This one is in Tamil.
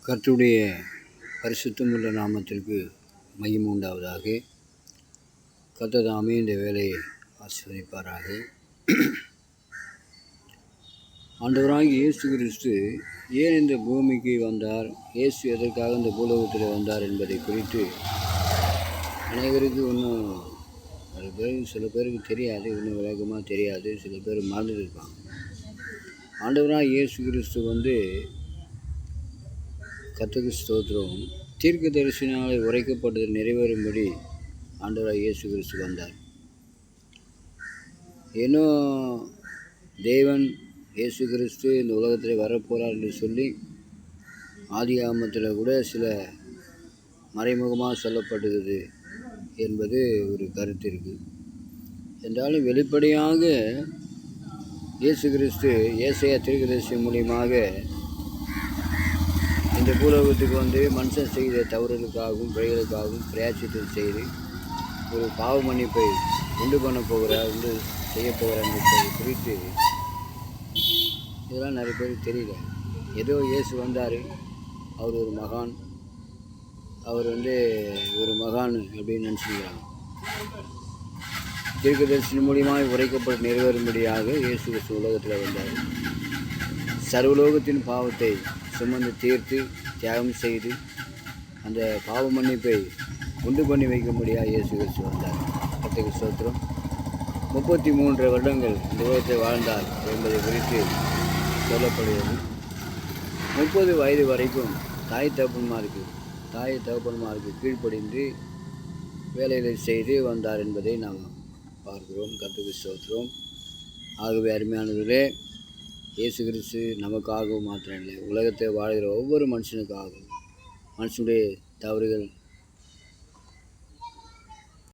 கர்த்தருடைய பரிசுத்தமுள்ள நாமத்திற்கு மகிமை உண்டாவதாக. கர்த்தர் தாமே இந்த வேலையை ஆசீர்வதிப்பாராக. ஆண்டவராகிய இயேசு கிறிஸ்து ஏன் இந்த பூமிக்கு வந்தார், இயேசு எதற்காக இந்த பூலோகத்தில் வந்தார் என்பதை குறித்து அனைவருக்கு இன்னும் சில பேருக்கு தெரியாது, இன்னும் விளக்கமாக தெரியாது, சில பேர் மறந்துட்டு இருப்பாங்க. ஆண்டவராகிய இயேசு கிறிஸ்து கர்த்தருக்கு ஸ்தோத்திரம், தீர்க்க தரிசனாலே உரைக்கப்பட்டது நிறைவேறும்படி ஆண்டவராகிய இயேசு கிறிஸ்து வந்தார். இன்னும் தேவன் இயேசு கிறிஸ்து இந்த உலகத்தில் வரப்போகிறார் என்று சொல்லி ஆதியாகமத்தில் கூட சில மறைமுகமாக சொல்லப்படுகிறது என்பது ஒரு கருத்து இருக்குது. என்றாலும் வெளிப்படையாக இயேசு கிறிஸ்து ஏசாயா தீர்க்கதரிசி மூலியமாக இந்த பூலோகத்துக்கு மனுஷன் செய்த தவறுகளுக்காகவும் பிழைகளுக்காகவும் பிரயாசித்தம் செய்து ஒரு பாவ மன்னிப்பை உண்டு பண்ண போகிறார், உண்டு செய்ய போகிறார் என்பதை குறித்து இதெல்லாம் நிறைய பேருக்கு தெரியல. ஏதோ இயேசு வந்தார், அவர் ஒரு மகான், அவர் ஒரு மகான் அப்படின்னு நினச்சிக்கிறாங்க. தீர்க்கதரிசி மூலியமாக உரைக்கப்பட்டு நிறைவேறும்படியாக இயேசு கிறிஸ்து உலகத்தில் வந்தார். சர்வலோகத்தின் பாவத்தை சுமந்து தீர்த்து தியாகம் செய்து அந்த பாவ மன்னிப்பை உண்டு பண்ணி வைக்கும்படியாக இயேசு கிறிஸ்து வந்தார். கர்த்தருக்கு ஸ்தோத்திரம். 33 வருடங்கள் இந்த உலகத்தில் வாழ்ந்தார் என்பதை குறித்து சொல்லப்படுகிறது. 30 வயது வரைக்கும் தாய் தகப்பன்மாருக்கு கீழ்ப்படிந்து வேலைகளை செய்து வந்தார் என்பதை நாம் பார்க்கிறோம். கர்த்தருக்கு ஸ்தோத்திரம். ஆகவே அருமையானவர்களே, இயேசு கிறிஸ்து நமக்காகவும் மாத்திரம் இல்லை, உலகத்தை வாழ்கிற ஒவ்வொரு மனுஷனுக்காகவும், மனுஷனுடைய தவறுகள்